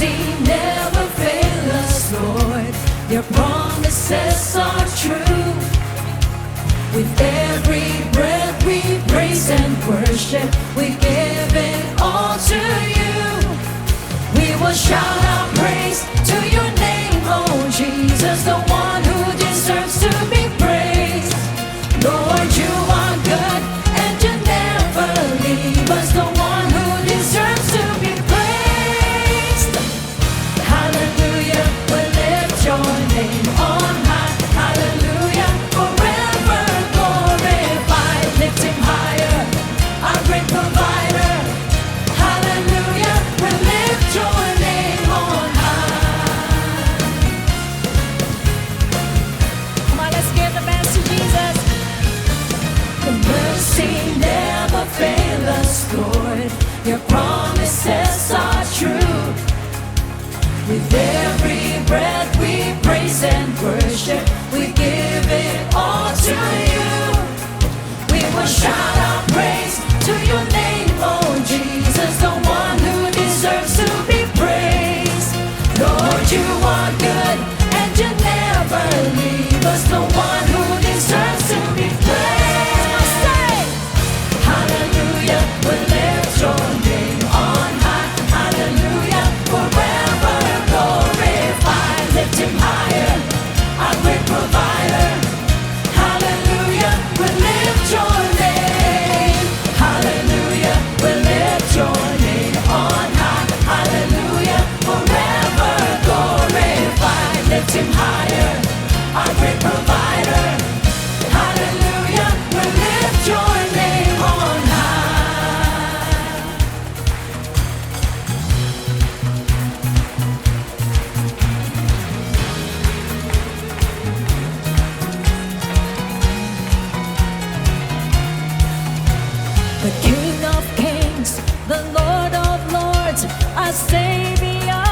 mercy never fail us, Lord. Your promises are true. With every breath we praise and worship, we give it all to you. We will shout our praise to your name, oh Jesus, the one who deserves to be praised. Lord, you are good and you never leave us, the one who deserves to be praised. Hallelujah, we lift your name on high. Hallelujah, forever glorified. Lift him higher, our great provider. Hallelujah, we lift your name on high. Come on, let's give the best to Jesus. The mercy never fail us, Lord. Your promises are true. With every breath we praise and worship, we give it all to you. We will shout our praise to your name, oh Jesus, the one who deserves to be praised. Lord, you are good and you never leave us, the one who deserves to be praised. Hallelujah, we lift your name on high. Hallelujah, forever glorified. Lift him higher, our great provider. Hallelujah, we lift your name. Hallelujah, we lift your name on high. Hallelujah, forever glorified. Lift him higher, our great provider. Hallelujah, we lift your name on high. The King of Kings, the Lord of Lords, our Savior,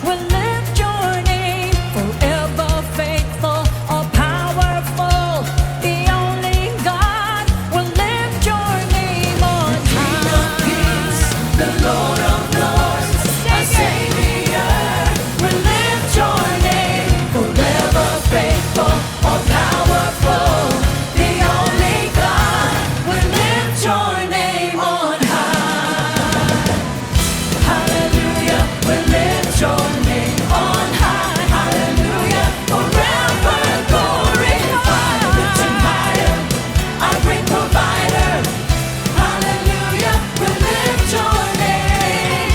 will lift your name. Forever faithful, all powerful, the only God will lift your name on high. King of Kings, the Lord of Lords, our Savior, will lift your name. Forever faithful, all powerful, the only God will lift your name on high. Hallelujah, we lift your name on high. Hallelujah, forever glorified. Lift him higher, our great provider. Hallelujah, we lift your name.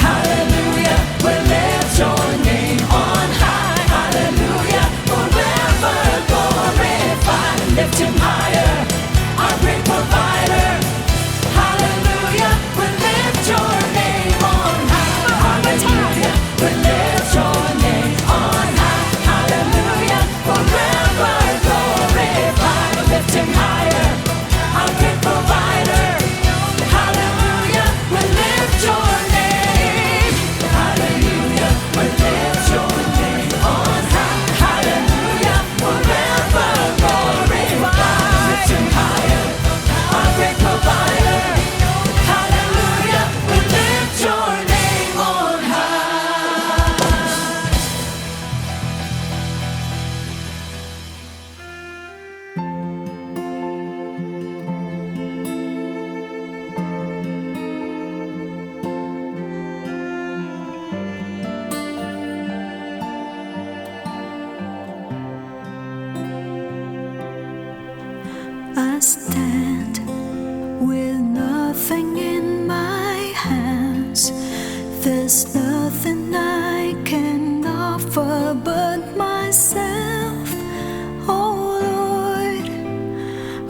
Hallelujah, we lift your name on high. Hallelujah, forever glorified. Lift him higher, our great provider. Hallelujah, we lift your name on high. Hallelujah, we lift your name on high. Hallelujah, forever glorified. Lift him higher, our great provider. Hallelujah, we lift your name. Hallelujah, we lift your name on high. Hallelujah, forever glorified. Lift him higher, our great provider. Hallelujah, we lift your name on high. I stand with nothing in my hands. There's nothing I can offer but myself, oh Lord,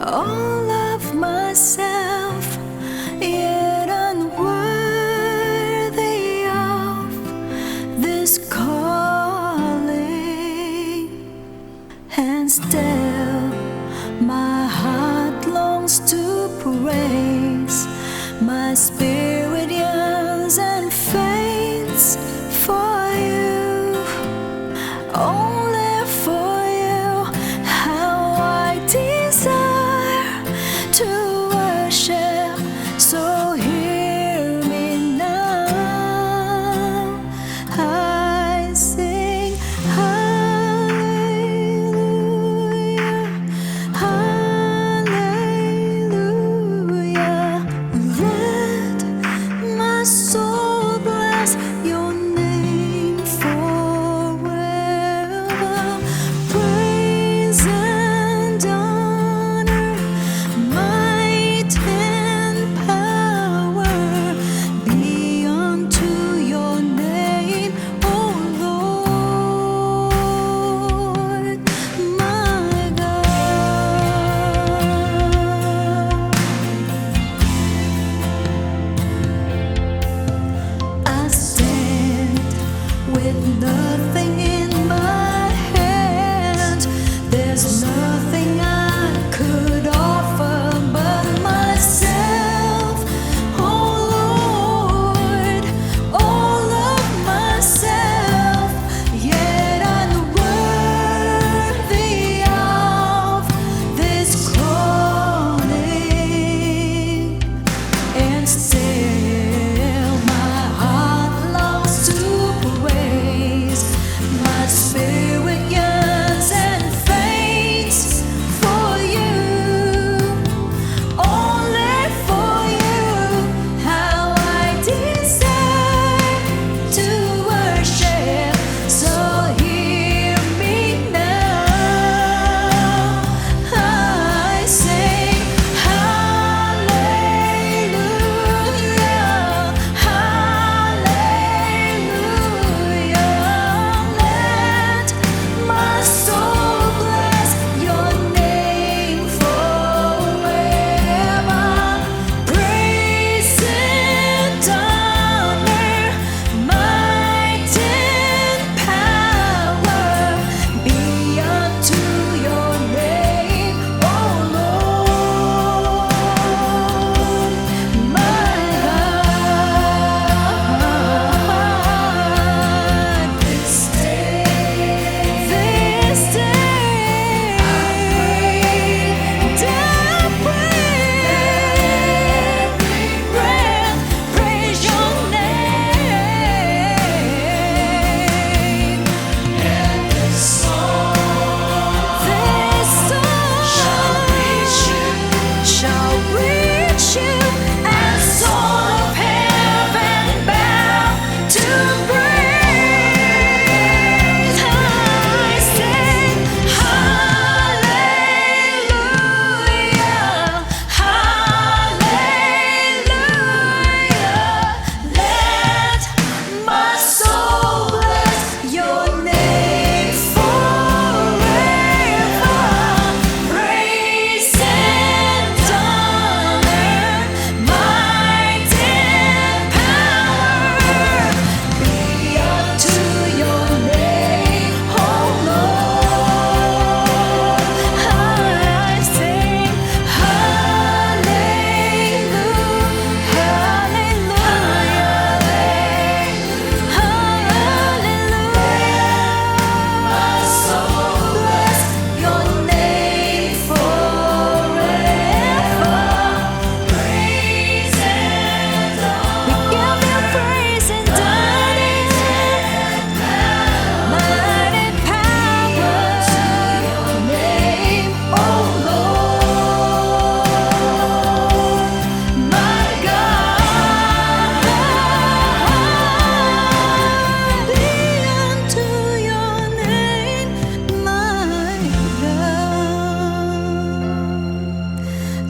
all of myself, yet unworthy of this calling. And still my heart longs to praise. My spirit yearns and faints for you, only for you. How I desire to worship, so hear me now.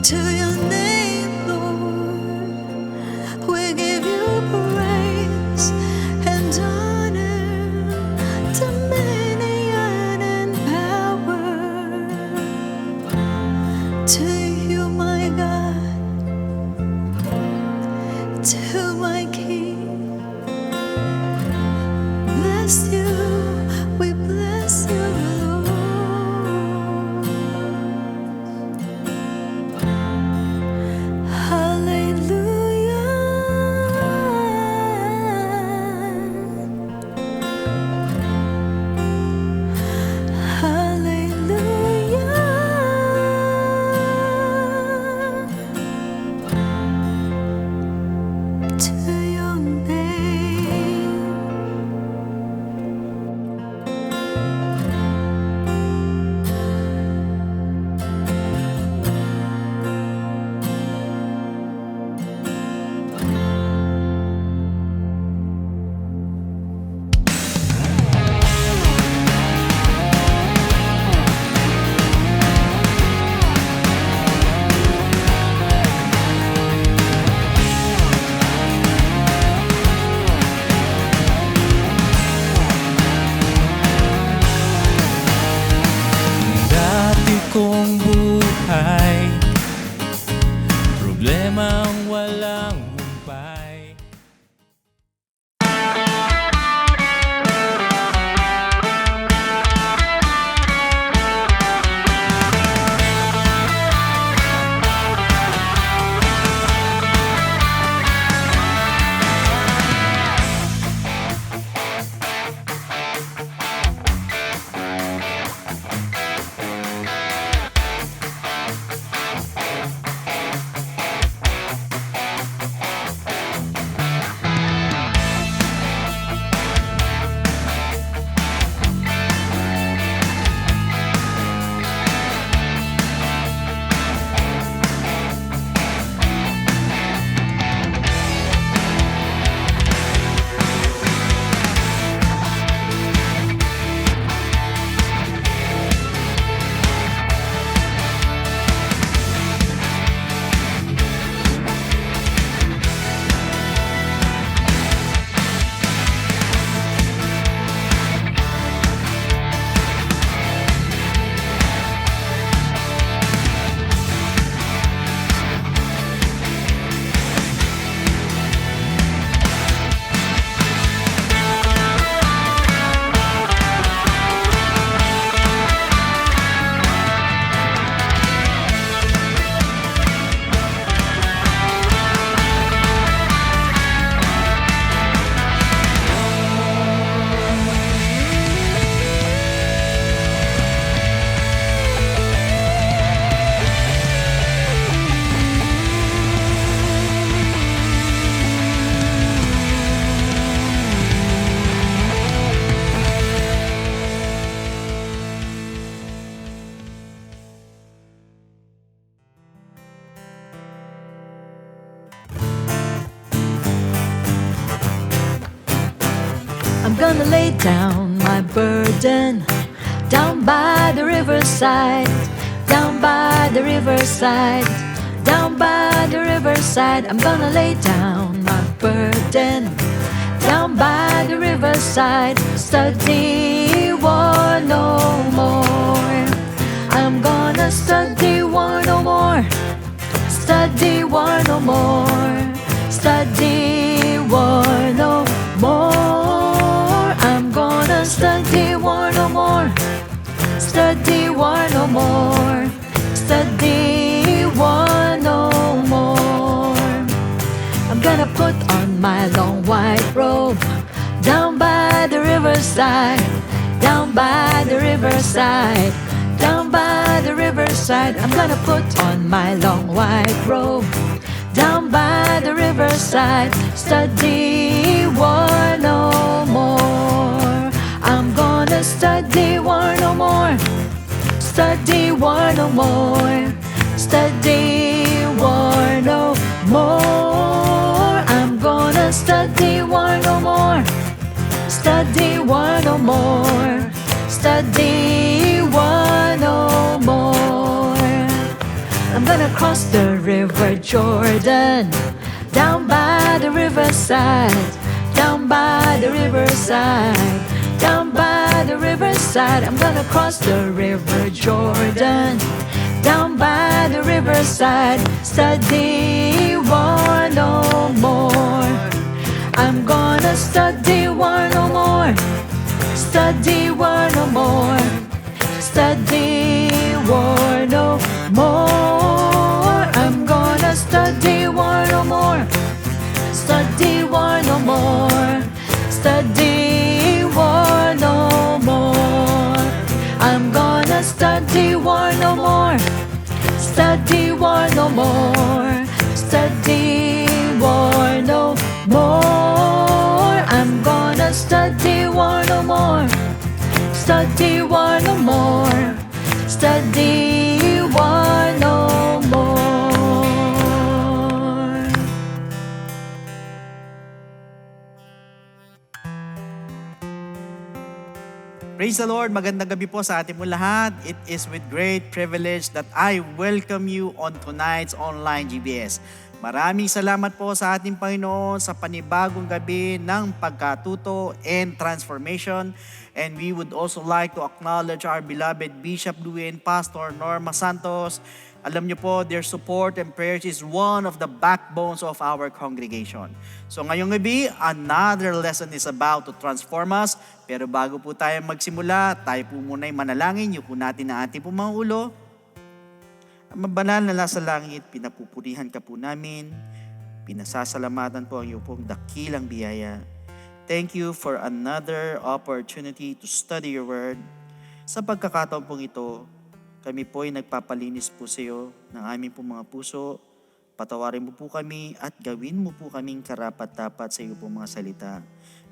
to your name, Lord. We give you praise and honor, dominion and power to you, my God, to my King. Bless you, we bless you, Lord. Hallelujah, to your name. Dati kong buhay, problemang walang humpay. I'm gonna lay down my burden down by the riverside, down by the riverside, down by the riverside. I'm gonna lay down my burden down by the riverside. Study war no more. I'm gonna study war no more. Study war no more. Study war no more. I'm gonna study war no more. Study war no more. Study war no more. I'm gonna put on my long white robe down by the riverside, down by the riverside, down by the riverside. I'm gonna put on my long white robe down by the riverside. Study war no more. I'm gonna study war no more. Study war no more. Study war no more. I'm gonna study war no more. Study war no more. Study war no more. I'm gonna cross the river Jordan, down by the riverside, down by the riverside, down by the riverside. I'm gonna cross the river Jordan, down by the riverside. Study war no more. I'm gonna study war no more. Study war no more. Study war no more. I'm gonna study war no more. Study war no more. Study war no more. I'm gonna study war no more. Study war no more. Study war no more. I'm gonna study war no more. Study war no more. Study war no more. Praise the Lord! Magandang gabi po sa ating po lahat. It is with great privilege that I welcome you on tonight's online GBS. Maraming salamat po sa ating Panginoon sa panibagong gabi ng pagkatuto and transformation. And we would also like to acknowledge our beloved Bishop Louie and Pastor Norma Santos. Alam niyo po, their support and prayers is one of the backbones of our congregation. So ngayong gabi, another lesson is about to transform us. Pero bago po tayo magsimula, tayo po muna'y manalangin. Yuko natin ang ating po mga ulo. Ang mabanal na nasa langit, pinapupurihan ka po namin. Pinasasalamatan po ang iyong pong dakilang biyaya. Thank you for another opportunity to study your word. Sa pagkakataon pong ito, kami po ay nagpapalinis po sa iyo ng aming pong mga puso. Patawarin mo po kami at gawin mo po kaming karapat-dapat sa iyo pong mga salita.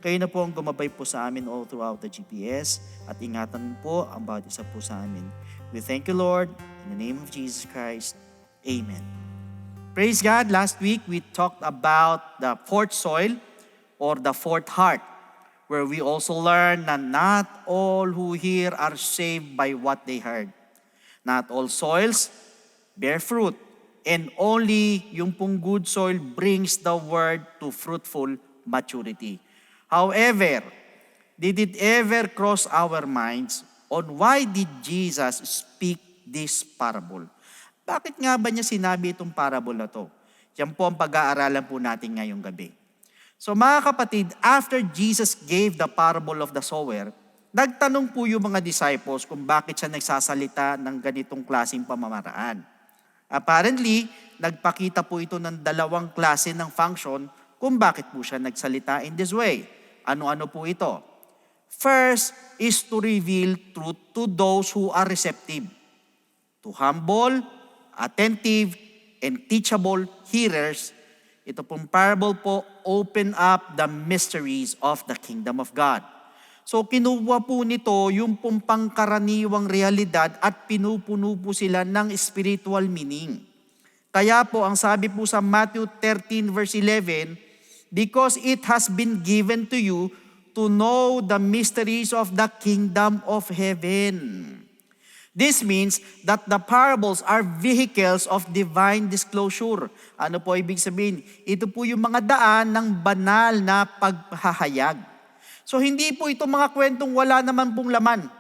Kayo na po ang gumabay po sa amin all throughout the GPS at ingatan po ang bawat isa po sa amin. We thank you, Lord, in the name of Jesus Christ. Amen. Praise God. Last week, we talked about the fourth soil or the fourth heart, where we also learned that not all who hear are saved by what they heard. Not all soils bear fruit, and only yung pong good soil brings the word to fruitful maturity. However, did it ever cross our minds on why did Jesus speak this parable? Bakit nga ba niya sinabi itong parable na to? Yan po ang pag-aaralan po natin ngayong gabi. So mga kapatid, after Jesus gave the parable of the sower, nagtanong po yung mga disciples kung bakit siya nagsasalita ng ganitong klaseng pamamaraan. Apparently, nagpakita po ito ng dalawang klase ng function kung bakit po siya nagsalita in this way. Ano-ano po ito? First is to reveal truth to those who are receptive, to humble, attentive, and teachable hearers. Ito pong parable po open up the mysteries of the kingdom of God. So kinuha po nito yung pong pangkaraniwang realidad at pinupuno po sila ng spiritual meaning. Kaya po ang sabi po sa Matthew 13 verse 11, because it has been given to you to know the mysteries of the kingdom of heaven. This means that the parables are vehicles of divine disclosure. Ano po ibig sabihin? Ito po yung mga daan ng banal na paghahayag. So hindi po ito mga kwentong wala naman pong laman.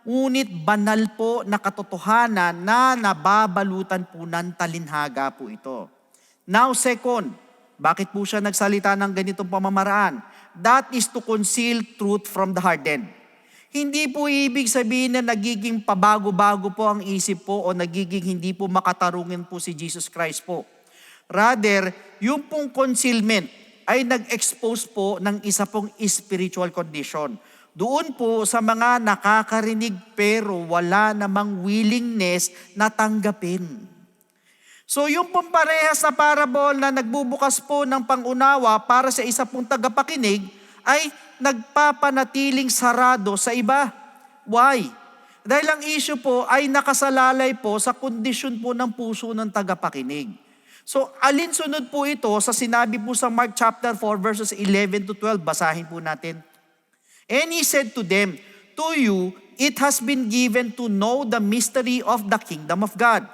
Ngunit banal po na katotohanan na nababalutan po ng talinhaga po ito. Now second, bakit po siya nagsalita ng ganitong pamamaraan? That is to conceal truth from the hardened. Hindi po ibig sabihin na nagiging pabago-bago po ang isip po o nagiging hindi po makatarungin po si Jesus Christ po. Rather, yung pong concealment ay nag-expose po ng isa pong spiritual condition. Doon po sa mga nakakarinig pero wala namang willingness na tanggapin. So yung pong parehas na parable na nagbubukas po ng pangunawa para sa isa pong tagapakinig ay nagpapanatiling sarado sa iba. Why? Dahil ang issue po ay nakasalalay po sa kondisyon po ng puso ng tagapakinig. So alinsunod po ito sa sinabi po sa Mark chapter 4 verses 11 to 12. Basahin po natin. And he said to them, to you it has been given to know the mystery of the kingdom of God,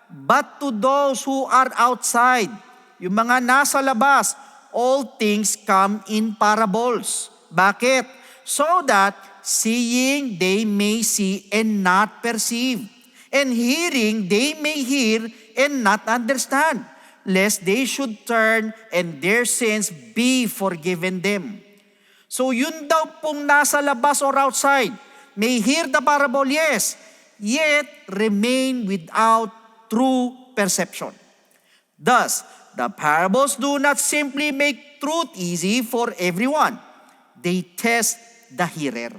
But to those who are outside, yung mga nasa labas, all things come in parables. Bakit? So that seeing they may see and not perceive, and hearing they may hear and not understand, lest they should turn and their sins be forgiven them. So yun daw pong nasa labas or outside, may hear the parable, yes, yet remain without true perception. Thus, the parables do not simply make truth easy for everyone. They test the hearer.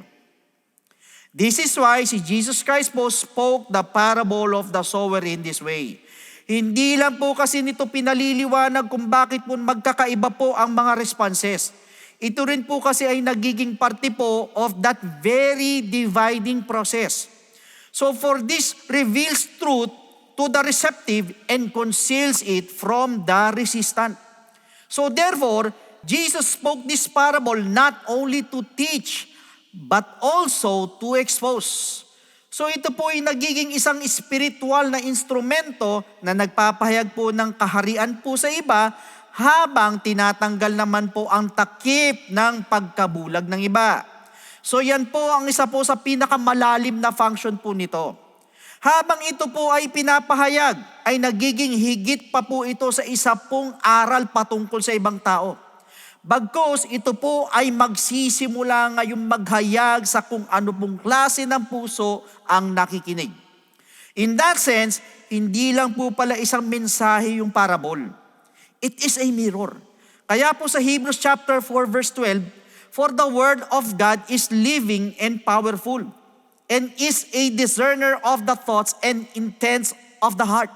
This is why si Jesus Christ po spoke the parable of the sower in this way. Hindi lang po kasi nito pinaliliwanag kung bakit po magkakaiba po ang mga responses. Ito rin po kasi ay nagiging parte po of that very dividing process. So for this reveals truth to the receptive and conceals it from the resistant. So therefore, Jesus spoke this parable not only to teach, but also to expose. So ito po ay nagiging isang spiritual na instrumento na nagpapahayag po ng kaharian po sa iba habang tinatanggal naman po ang takip ng pagkabulag ng iba. So yan po ang isa po sa pinakamalalim na function po nito. Habang ito po ay pinapahayag, ay nagiging higit pa po ito sa isa pong aral patungkol sa ibang tao. Bagkus ito po ay magsisimula ngayong maghayag sa kung ano pong klase ng puso ang nakikinig. In that sense, hindi lang po pala isang mensahe yung parable. It is a mirror. Kaya po sa Hebrews chapter 4 verse 12, for the word of God is living and powerful, and is a discerner of the thoughts and intents of the heart.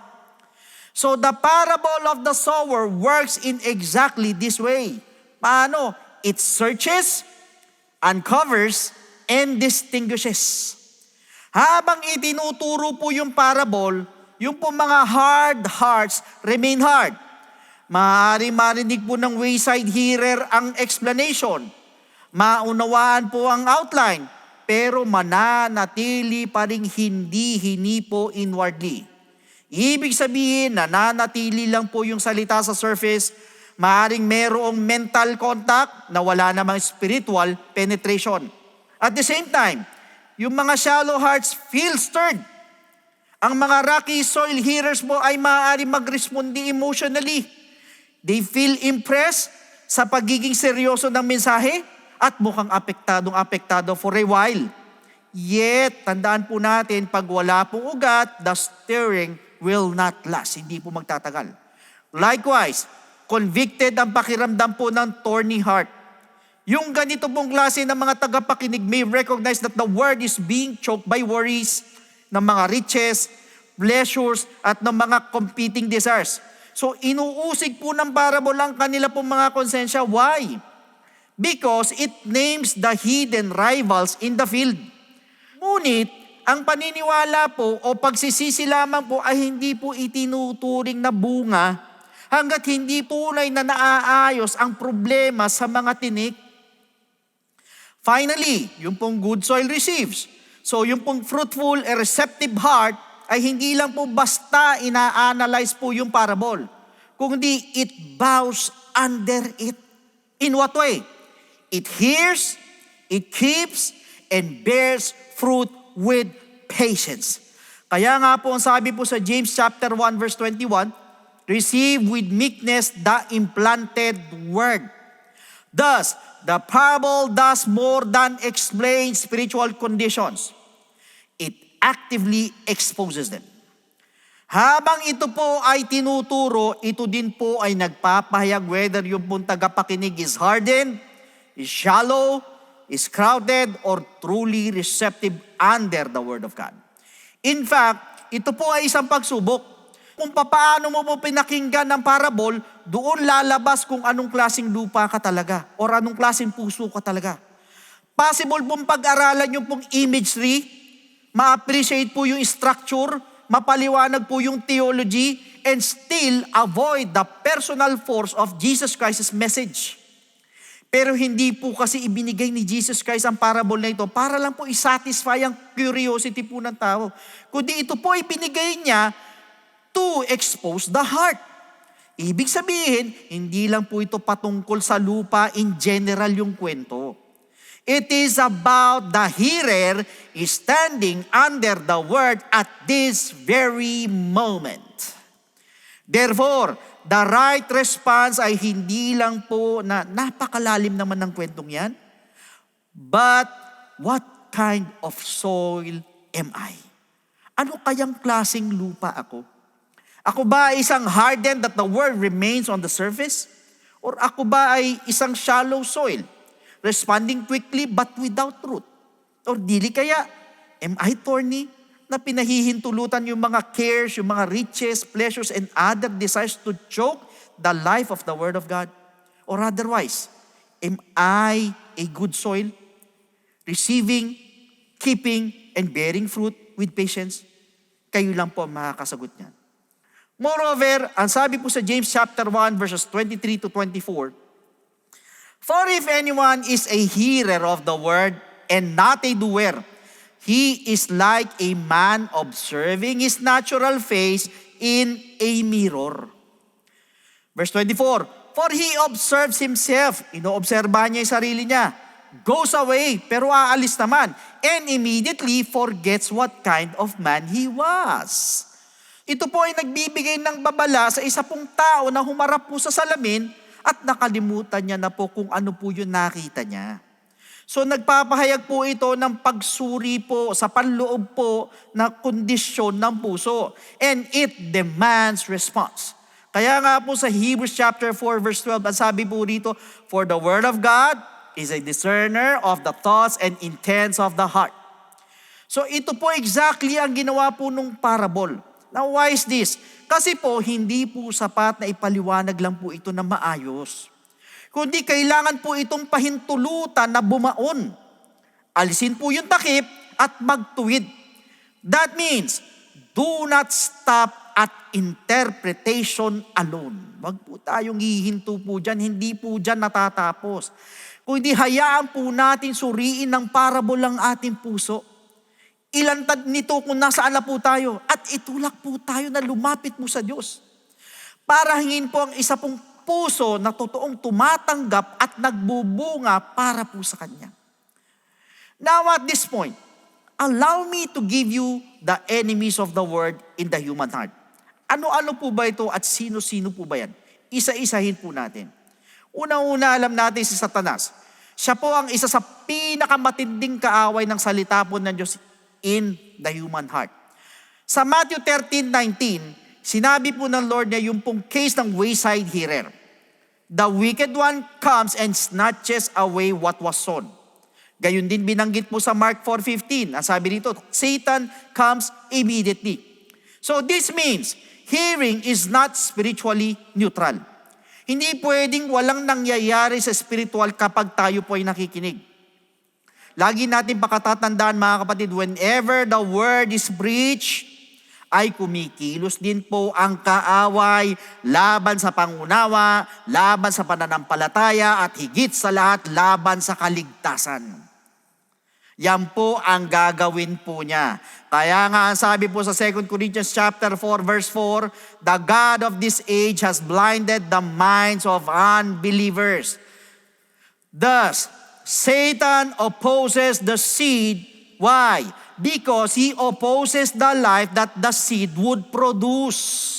So the parable of the sower works in exactly this way. Paano? It searches, uncovers, and distinguishes. Habang itinuturo po yung parable, yung po mga hard hearts remain hard. Maaari marinig po ng wayside hearer ang explanation. Maunawaan po ang outline, pero mananatili pa rin hindi hinipo inwardly. Ibig sabihin, nananatili lang po yung salita sa surface. Maaring merong mental contact na wala namang spiritual penetration. At the same time, yung mga shallow hearts feel stirred. Ang mga rocky soil hearers mo ay maaari mag-respondi emotionally. They feel impressed sa pagiging seryoso ng mensahe at mukhang apektado for a while. Yet, tandaan po natin, pag wala pong ugat, the stirring will not last. Hindi po magtatagal. Likewise, convicted ang pakiramdam po ng thorny heart. Yung ganito pong klase ng mga tagapakinig may recognize that the word is being choked by worries, ng mga riches, pleasures, at ng mga competing desires. So inuusig po ng parable ang kanila pong mga konsensya. Why? Because it names the hidden rivals in the field. Ngunit, ang paniniwala po o pagsisisi lamang po ay hindi po itinuturing na bunga hanggat hindi tunay na naaayos ang problema sa mga tinik. Finally, yung pong good soil receives. So yung pong fruitful and receptive heart ay hindi lang po basta ina-analyze po yung parable, kundi it bows under it. In what way? It hears, it keeps, and bears fruit with patience. Kaya nga po ang sabi po sa James chapter 1 verse 21, receive with meekness the implanted word. Thus, the parable does more than explain spiritual conditions. It actively exposes them. Habang ito po ay tinuturo, ito din po ay nagpapahayag whether yung pong tagapakinig is hardened, is shallow, is crowded, or truly receptive under the Word of God. In fact, ito po ay isang pagsubok. Kung paano mo po pinakinggan ng parable, doon lalabas kung anong klaseng lupa ka talaga or anong klaseng puso ka talaga. Possible pong pag-aralan yung pong imagery, ma-appreciate po yung structure, mapaliwanag po yung theology, and still avoid the personal force of Jesus Christ's message. Pero hindi po kasi ibinigay ni Jesus Christ ang parable na ito para lang po isatisfy ang curiosity po ng tao. Kundi ito po ibinigay niya to to expose the heart. Ibig sabihin, hindi lang po ito patungkol sa lupa in general yung kwento. It is about the hearer is standing under the word at this very moment. Therefore, the right response ay hindi lang po na napakalalim naman ng kwentong yan, but what kind of soil am I? Ano kayang klaseng lupa ako? Ako ba ay isang hardened that the word remains on the surface? Or ako ba ay isang shallow soil, responding quickly but without root? Or dili kaya, am I thorny na pinahihintulutan yung mga cares, yung mga riches, pleasures, and other desires to choke the life of the Word of God? Or otherwise, am I a good soil, receiving, keeping, and bearing fruit with patience? Kayo lang po ang makakasagot niyan. Moreover, ang sabi po sa James chapter 1 verses 23 to 24, for if anyone is a hearer of the word and not a doer, he is like a man observing his natural face in a mirror. Verse 24, for he observes himself, inoobserbahan niya yung sarili niya, goes away, pero aalis naman, and immediately forgets what kind of man he was. Ito po ay nagbibigay ng babala sa isa pong tao na humarap po sa salamin at nakalimutan niya na po kung ano po yung nakita niya. So nagpapahayag po ito ng pagsuri po sa panloob po na kondisyon ng puso. And it demands response. Kaya nga po sa Hebrews chapter 4 verse 12, ang sabi po rito, for the word of God is a discerner of the thoughts and intents of the heart. So ito po exactly ang ginawa po nung parable. Now, why is this? Kasi po, hindi po sapat na ipaliwanag lang po ito na maayos. Kundi kailangan po itong pahintulutan na bumaon. Alisin po yung takip at magtuwid. That means, do not stop at interpretation alone. Wag po tayong hihinto po dyan, hindi po dyan natatapos. Kundi hayaan po natin suriin ng parable ang ating puso. Ilantad nito kung nasaan na po tayo at itulak po tayo na lumapit mo sa Diyos. Para hingin po ang isa pong puso na totoong tumatanggap at nagbubunga para po sa Kanya. Now at this point, allow me to give you the enemies of the word in the human heart. Ano-ano po ba ito at sino-sino po ba yan? Isa-isahin po natin. Una-una alam natin si Satanas. Siya po ang isa sa pinakamatinding kaaway ng salita po ng Diyos in the human heart. Sa Matthew 13:19, sinabi po ng Lord niya yung pong case ng wayside hearer. The wicked one comes and snatches away what was sown. Gayun din binanggit po sa Mark 4:15. Ang sabi dito, Satan comes immediately. So this means, hearing is not spiritually neutral. Hindi pwedeng walang nangyayari sa spiritual kapag tayo po ay nakikinig. Lagi natin pakatatandaan mga kapatid, whenever the word is preached, ay kumikilos din po ang kaaway laban sa pangunawa, laban sa pananampalataya, at higit sa lahat, laban sa kaligtasan. Yan po ang gagawin po niya. Kaya nga ang sabi po sa 2 Corinthians chapter 4 verse 4, the God of this age has blinded the minds of unbelievers. Thus, Satan opposes the seed. Why? Because he opposes the life that the seed would produce.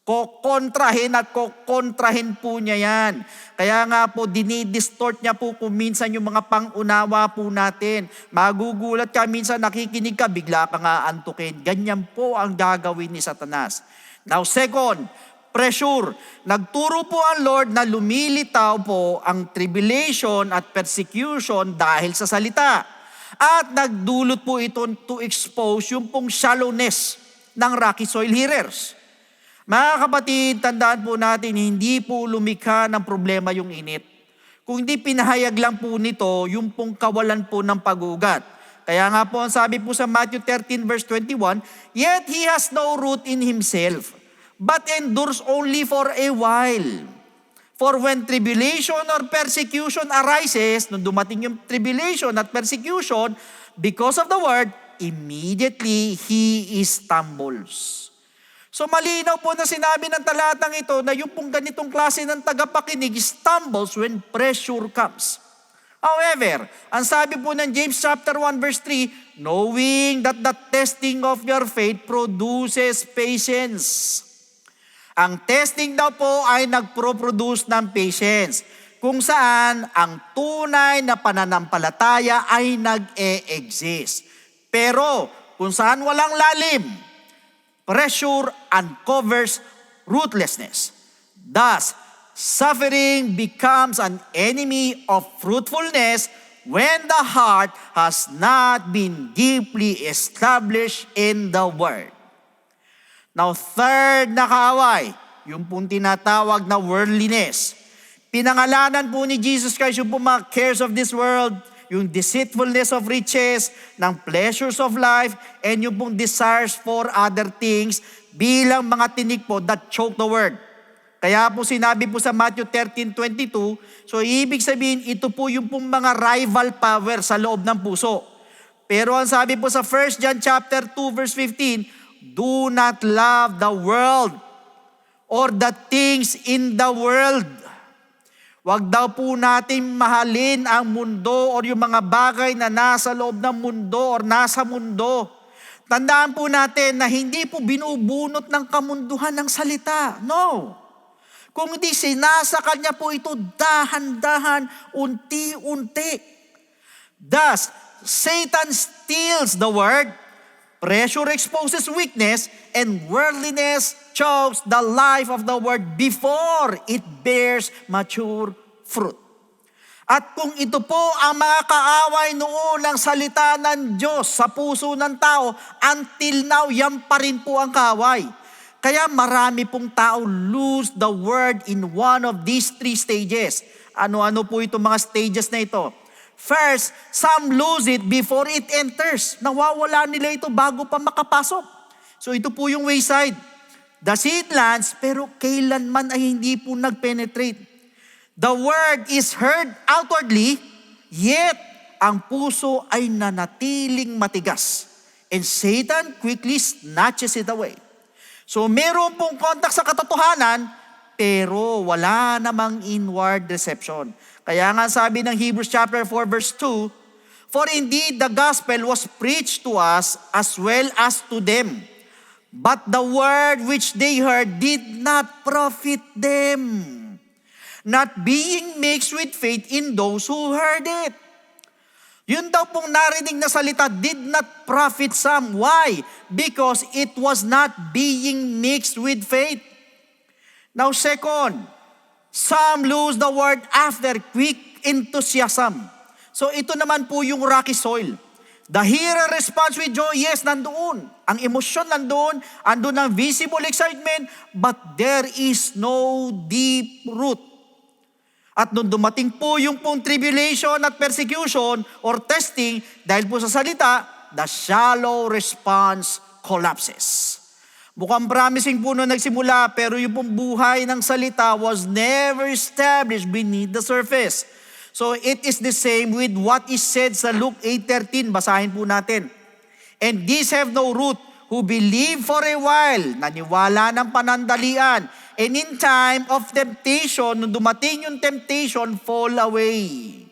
Kokontrahin at kokontrahin po niya yan. Kaya nga po, dinidistort niya po kung minsan yung mga pangunawa po natin. Magugulat ka, minsan nakikinig ka, bigla ka nga antukin. Ganyan po ang gagawin ni Satanas. Now second, pressure. Nagturo po ang Lord na lumilitaw po ang tribulation at persecution dahil sa salita. At nagdulot po ito to expose yung pong shallowness ng rocky soil hearers. Mga kapatid, tandaan po natin, hindi po lumikha ng problema yung init. Kung hindi pinahayag lang po nito, yung pong kawalan po ng pag-ugat. Kaya nga po, ang sabi po sa Matthew 13 verse 21, yet he has no root in himself, but endures only for a while. For when tribulation or persecution arises, nung dumating yung tribulation at persecution, because of the word, immediately he stumbles. So malinaw po na sinabi ng talatang ito na yung pong ganitong klase ng tagapakinig stumbles when pressure comes. However, ang sabi po ng James chapter 1 verse 3, knowing that the testing of your faith produces patience. Ang testing daw po ay nagpro-produce ng patience, kung saan ang tunay na pananampalataya ay nag-e-exist. Pero kung saan walang lalim, pressure uncovers ruthlessness. Thus, suffering becomes an enemy of fruitfulness when the heart has not been deeply established in the Word. Now, third na kaaway, yung pong tinatawag na worldliness. Pinangalanan po ni Jesus Christ yung pong mga cares of this world, yung deceitfulness of riches, ng pleasures of life, and yung pong desires for other things bilang mga tinik po that choke the word. Kaya po sinabi po sa Matthew 13:22, so ibig sabihin ito po yung pong mga rival power sa loob ng puso. Pero ang sabi po sa 1 John chapter 2 verse 15, do not love the world or the things in the world. Wag daw po natin mahalin ang mundo or yung mga bagay na nasa loob ng mundo or nasa mundo. Tandaan po natin na hindi po binubunot ng kamunduhan ng salita. No. Kung hindi sinasakal niya po ito dahan-dahan, unti-unti. Thus, Satan steals the word, pressure exposes weakness, and worldliness chokes the life of the word before it bears mature fruit. At kung ito po ang mga kaaway noon ng salita ng Diyos sa puso ng tao, until now, yan pa rin po ang kaaway. Kaya marami pong tao lose the word in one of these three stages. Ano-ano po itong mga stages na ito? First, some lose it before it enters. Nawawala nila ito bago pa makapasok. So ito po yung wayside. The seed lands, pero kailanman ay hindi po nag-penetrate. The word is heard outwardly, yet ang puso ay nanatiling matigas. And Satan quickly snatches it away. So meron pong contact sa katotohanan, pero wala namang inward reception. Kaya nga sabi ng Hebrews chapter 4 verse 2, for indeed the gospel was preached to us as well as to them. But the word which they heard did not profit them, not being mixed with faith in those who heard it. Yun daw pong narinig na salita did not profit some. Why? Because it was not being mixed with faith. Now second, some lose the word after quick enthusiasm. So ito naman po yung rocky soil. The hearer responds with joy. Yes, nandoon. Ang emosyon nandoon. Andun ang visible excitement. But there is no deep root. At nung dumating po yung pong tribulation at persecution or testing, dahil po sa salita, the shallow response collapses. Mukhang promising po nung nagsimula, pero yung pong buhay ng salita was never established beneath the surface. So it is the same with what is said sa Luke 8:13. Basahin po natin. And these have no root, who believe for a while, naniwala ng panandalian, and in time of temptation, nung dumating yung temptation, fall away.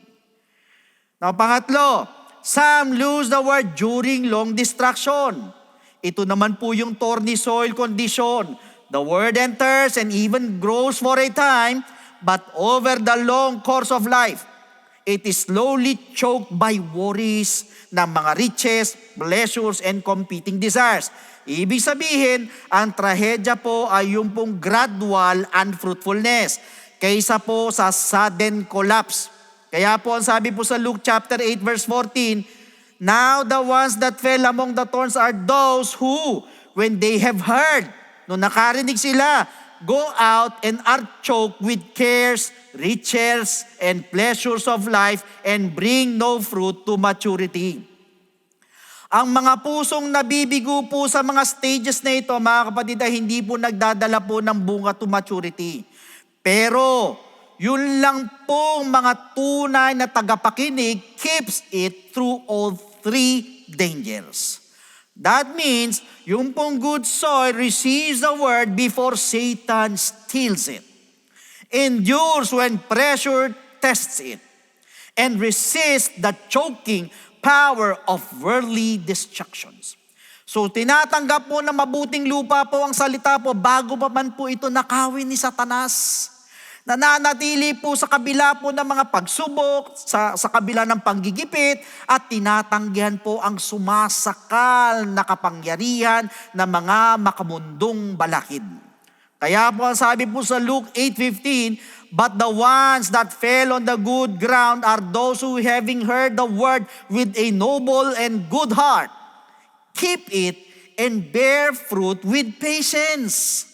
Now, pangatlo, some lose the word during long distraction. Ito naman po yung thorny soil condition. The word enters and even grows for a time, but over the long course of life, it is slowly choked by worries ng mga riches, pleasures, and competing desires. Ibig sabihin, ang trahedya po ay yung pong gradual unfruitfulness kaysa po sa sudden collapse. Kaya po ang sabi po sa Luke chapter 8 verse 14, now the ones that fell among the thorns are those who, when they have heard, nung nakarinig sila, go out and are choked with cares, riches, and pleasures of life and bring no fruit to maturity. Ang mga pusong nabibigo po sa mga stages na ito, mga kapatid, ay hindi po nagdadala po ng bunga to maturity. Pero, yun lang pong mga tunay na tagapakinig keeps it through all three dangers. That means, yung pong good soil receives the word before Satan steals it, endures when pressure tests it, and resists the choking power of worldly destructions. So tinatanggap po na mabuting lupa po ang salita po bago pa man po ito nakawin ni Satanas. Nananatili po sa kabila po ng mga pagsubok, sa kabila ng panggigipit, at tinatanggihan po ang sumasakal na kapangyarihan ng mga makamundong balakid. Kaya po ang sabi po sa Luke 8:15, but the ones that fell on the good ground are those who, having heard the word with a noble and good heart, keep it and bear fruit with patience.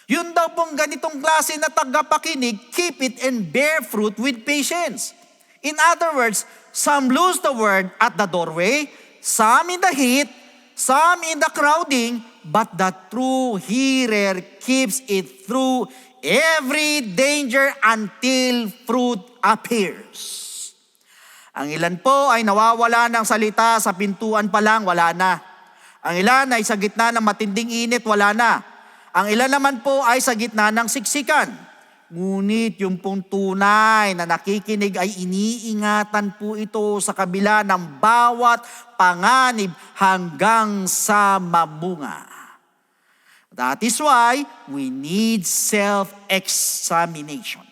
Yun daw pong ganitong klase na tagapakinig, keep it and bear fruit with patience. In other words, some lose the word at the doorway, some in the heat, some in the crowding, but the true hearer keeps it through every danger until fruit appears. Ang ilan po ay nawawala ng salita sa pintuan pa lang, wala na. Ang ilan ay sa gitna ng matinding init, wala na. Ang ilan naman po ay sa gitna ng siksikan. Ngunit yung pong tunay na nakikinig ay iniingatan po ito sa kabila ng bawat panganib hanggang sa mamunga. That is why we need self-examination.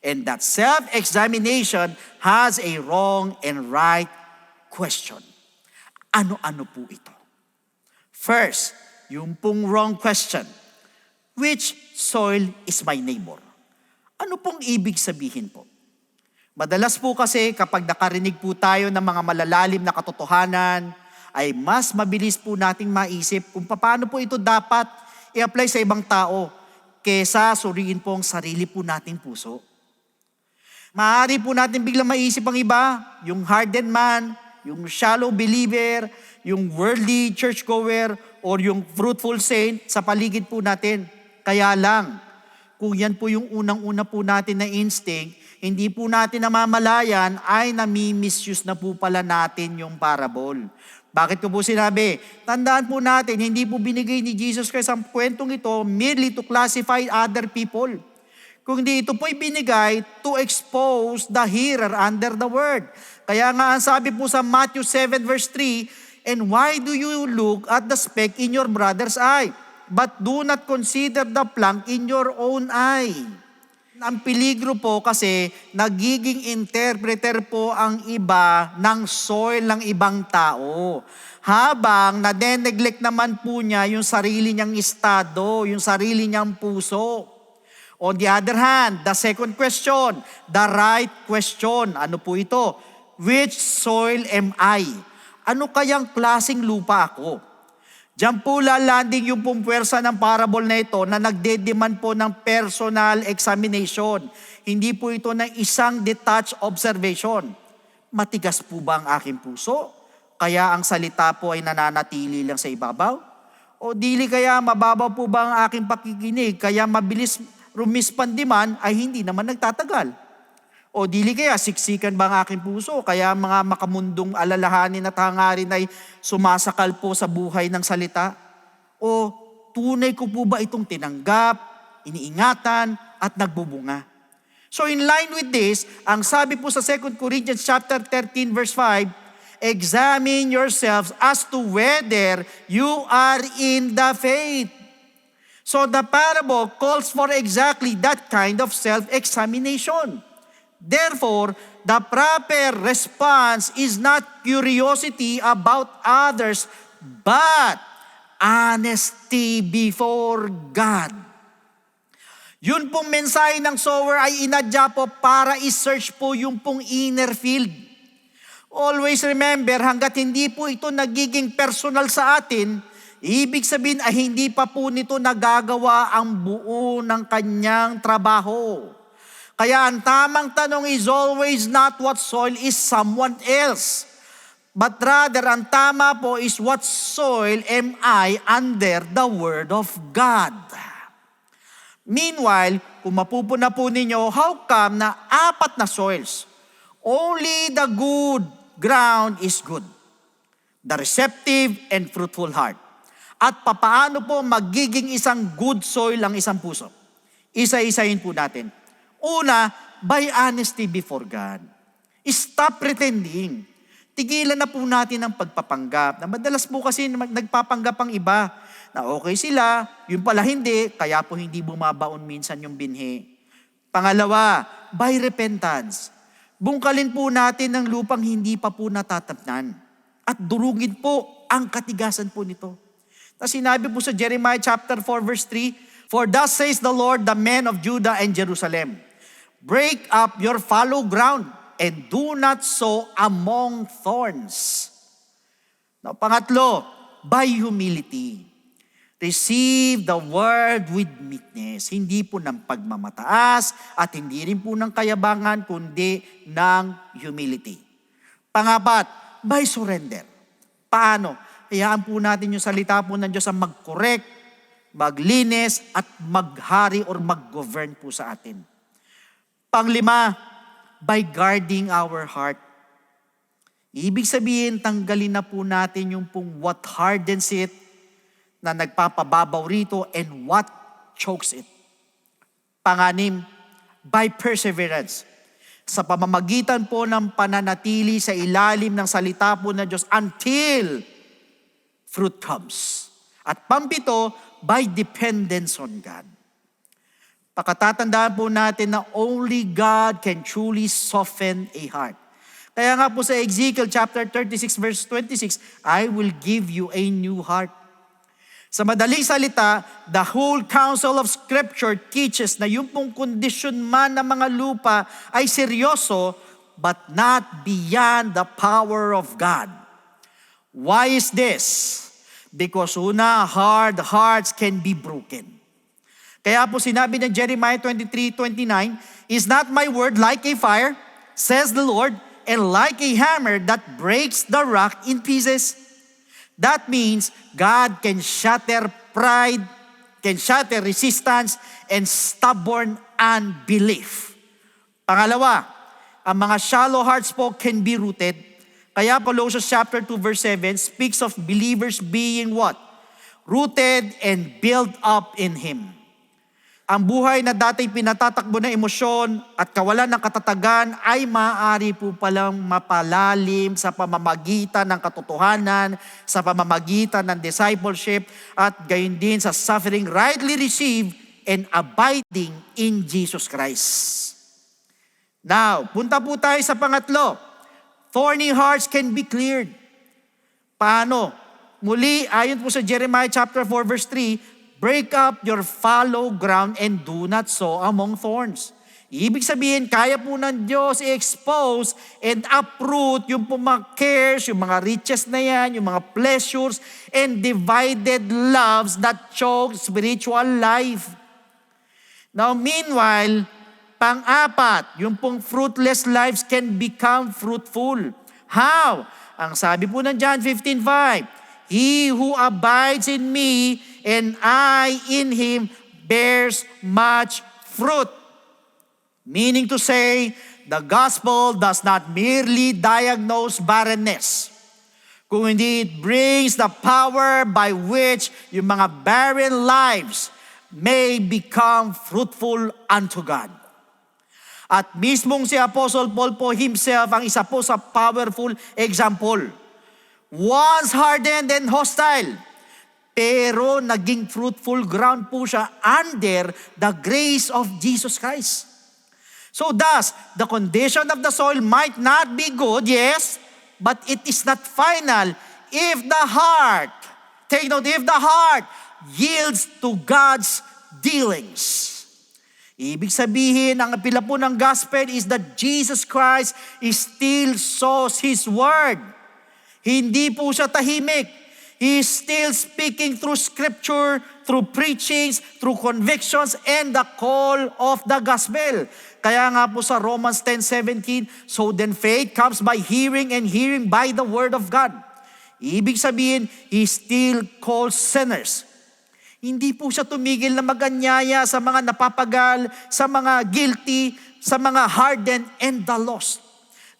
And that self-examination has a wrong and right question. Ano-ano po ito? First, yung pong wrong question. Which soil is my neighbor? Ano pong ibig sabihin po? Madalas po kasi kapag nakarinig po tayo ng mga malalalim na katotohanan, ay mas mabilis po nating maisip kung paano po ito dapat i-apply sa ibang tao kesa suriin po ang sarili po nating puso. Maaari po natin biglang maisip ang iba, yung hardened man, yung shallow believer, yung worldly churchgoer, or yung fruitful saint sa paligid po natin. Kaya lang, kung yan po yung unang-una po natin na instinct, hindi po natin namamalayan ay nami-misuse na po pala natin yung parable. Bakit ko po sinabi? Tandaan po natin, hindi po binigay ni Jesus Christ ang kwentong ito merely to classify other people. Kung hindi ito po'y binigay to expose the hearer under the word. Kaya nga ang sabi po sa Matthew 7 verse 3, and why do you look at the speck in your brother's eye, but do not consider the plank in your own eye? Ang peligro po kasi nagiging interpreter po ang iba ng soil ng ibang tao. Habang nade-neglect naman po niya yung sarili niyang estado, yung sarili niyang puso. On the other hand, the second question, the right question. Ano po ito? Which soil am I? Ano kayang klaseng lupa ako? Diyan po lalanding yung pumpwersa ng parable na ito na nagdedemand po ng personal examination. Hindi po ito ng isang detached observation. Matigas po ba ang aking puso? Kaya ang salita po ay nananatili lang sa ibabaw? O dili kaya mababaw po ba ang aking pakikinig kaya mabilis rumispandiman ay hindi naman nagtatagal? O dili kaya siksikan ba ang aking puso kaya mga makamundong alalahanin at hangarin ay sumasakal po sa buhay ng salita? O tunay ko po ba itong tinanggap, iniingatan at nagbubunga? So in line with this, ang sabi po sa 2 Corinthians chapter 13 verse 5, examine yourselves as to whether you are in the faith. So the parable calls for exactly that kind of self-examination. Therefore, the proper response is not curiosity about others, but honesty before God. Yun pong mensahe ng sower ay inadya po para i-search po yung pong inner field. Always remember, hanggat hindi po ito nagiging personal sa atin, ibig sabihin ay hindi pa po nito nagagawa ang buo ng kanyang trabaho. Kaya ang tamang tanong is always not what soil is someone else, but rather ang tama po is what soil am I under the Word of God. Meanwhile, kung mapupuna po ninyo, how come na 4 na soils? Only the good ground is good. the receptive and fruitful heart. At papaano po magiging isang good soil ang isang puso? Isa-isahin po natin. Una, by honesty before God. Stop pretending. Tigilan na po natin ang pagpapanggap. Na madalas po kasi nagpapanggap ang iba na okay sila, yung pala hindi, kaya po hindi bumabaon minsan yung binhi. Pangalawa, by repentance. Bungkalin po natin ang lupang hindi pa po natatamnan. At durugin po ang katigasan po nito. Na sinabi po sa Jeremiah chapter 4 verse 3, "For thus says the Lord, the men of Judah and Jerusalem, break up your fallow ground and do not sow among thorns." Now, pangatlo, by humility. Receive the word with meekness. Hindi po ng pagmamataas at hindi rin po ng kayabangan, kundi ng humility. Pangapat, by surrender. Paano? Hayaan po natin yung salita po ng Diyos ang mag-correct, maglinis, at maghari or mag-govern po sa atin. Panglima, by guarding our heart. Ibig sabihin, tanggalin na po natin yung pong what hardens it, na nagpapababaw rito, and what chokes it. Panganim, by perseverance. Sa pamamagitan po ng pananatili sa ilalim ng salita po ng Diyos until fruit comes. At pampito, by dependence on God. Pakatatandaan po natin na only God can truly soften a heart. Kaya nga po sa Ezekiel chapter 36 verse 26, "I will give you a new heart." Sa madaling salita, the whole counsel of Scripture teaches na yung pong kondisyon man ng mga lupa ay seryoso, but not beyond the power of God. Why is this? Because una, hard hearts can be broken. Kaya po sinabi ng Jeremiah 23:29, "Is not my word like a fire, says the Lord, and like a hammer that breaks the rock in pieces?" That means God can shatter pride, can shatter resistance, and stubborn unbelief. Pangalawa, ang mga shallow hearts po can be rooted. Kaya Colossians chapter 2 verse 7 speaks of believers being what? Rooted and built up in Him. Ang buhay na dating pinatatakbo ng emosyon at kawalan ng katatagan ay maaari po palang mapalalim sa pamamagitan ng katotohanan, sa pamamagitan ng discipleship, at gayon din sa suffering rightly received and abiding in Jesus Christ. Now, punta po tayo sa pangatlo. Thorny hearts can be cleared. Paano? Muli, ayon po sa Jeremiah chapter 4 verse 3, "Break up your fallow ground and do not sow among thorns." Ibig sabihin, kaya po ng Diyos i-expose and uproot yung mga cares, yung mga riches na yan, yung mga pleasures, and divided loves that choke spiritual life. Now, meanwhile, pang-apat, yung pong fruitless lives can become fruitful. How? Ang sabi po ng John 15:5, "He who abides in me and I in him bears much fruit." Meaning to say, the gospel does not merely diagnose barrenness, kung hindi it brings the power by which yung mga barren lives may become fruitful unto God. At mismong si Apostle Paul po himself ang isa po sa powerful example. Once hardened and hostile, pero naging fruitful ground po siya under the grace of Jesus Christ. So thus, the condition of the soil might not be good, yes, but it is not final if the heart, take note, if the heart yields to God's dealings. Ibig sabihin, ang apela po ng gospel is that Jesus Christ still sows His word. Hindi po siya tahimik. He is still speaking through scripture, through preachings, through convictions, and the call of the gospel. Kaya nga po sa Romans 10:17, "So then faith comes by hearing, and hearing by the word of God." Ibig sabihin, He still calls sinners. Hindi po siya tumigil na maganyaya sa mga napapagal, sa mga guilty, sa mga hardened and the lost.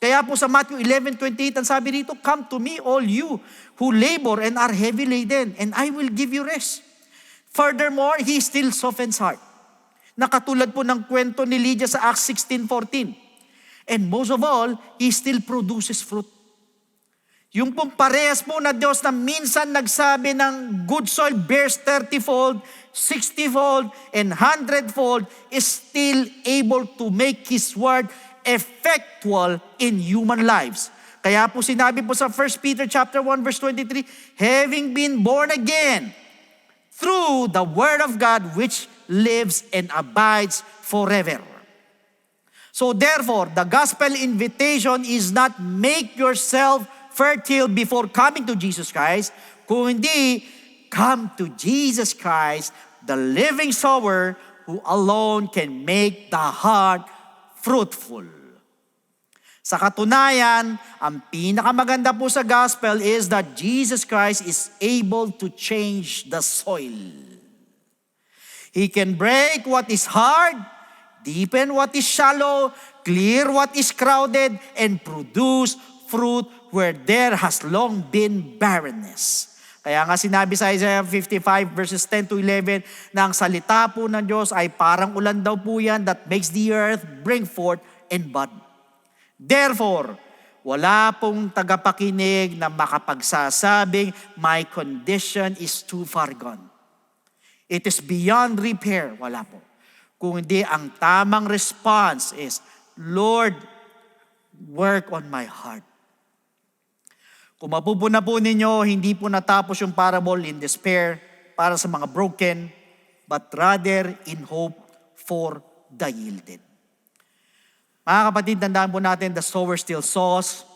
Kaya po sa Matthew 11:28, ang sabi rito, "Come to me, all you who labor and are heavy laden, and I will give you rest." Furthermore, He still softens heart. Nakatulad po ng kwento ni Lydia sa Acts 16:14. And most of all, He still produces fruit. Yung pong parehas po na Diyos na minsan nagsabi ng good soil bears 30-fold, 60-fold, and 100-fold is still able to make His word effectual in human lives. Kaya po sinabi po sa 1 Peter chapter 1 verse 23, having been born again through the word of God which lives and abides forever. So therefore, the gospel invitation is not make yourself fertile before coming to Jesus Christ, kundi come to Jesus Christ, the living sower who alone can make the heart fruitful. Sa katunayan, ang pinakamaganda po sa gospel is that Jesus Christ is able to change the soil. He can break what is hard, deepen what is shallow, clear what is crowded, and produce fruit where there has long been barrenness. Kaya nga sinabi sa Isaiah 55 verses 10 to 11 na ang salita po ng Diyos ay parang ulan daw po yan that makes the earth bring forth and bud. Therefore, wala pong tagapakinig na makapagsasabing my condition is too far gone. It is beyond repair. Wala po. Kung hindi, ang tamang response is, Lord, work on my heart. Kung mapupuna po ninyo, hindi po natapos yung parable in despair para sa mga broken, but rather in hope for the yielded. Mga kapatid, tandaan po natin, the sower still sows,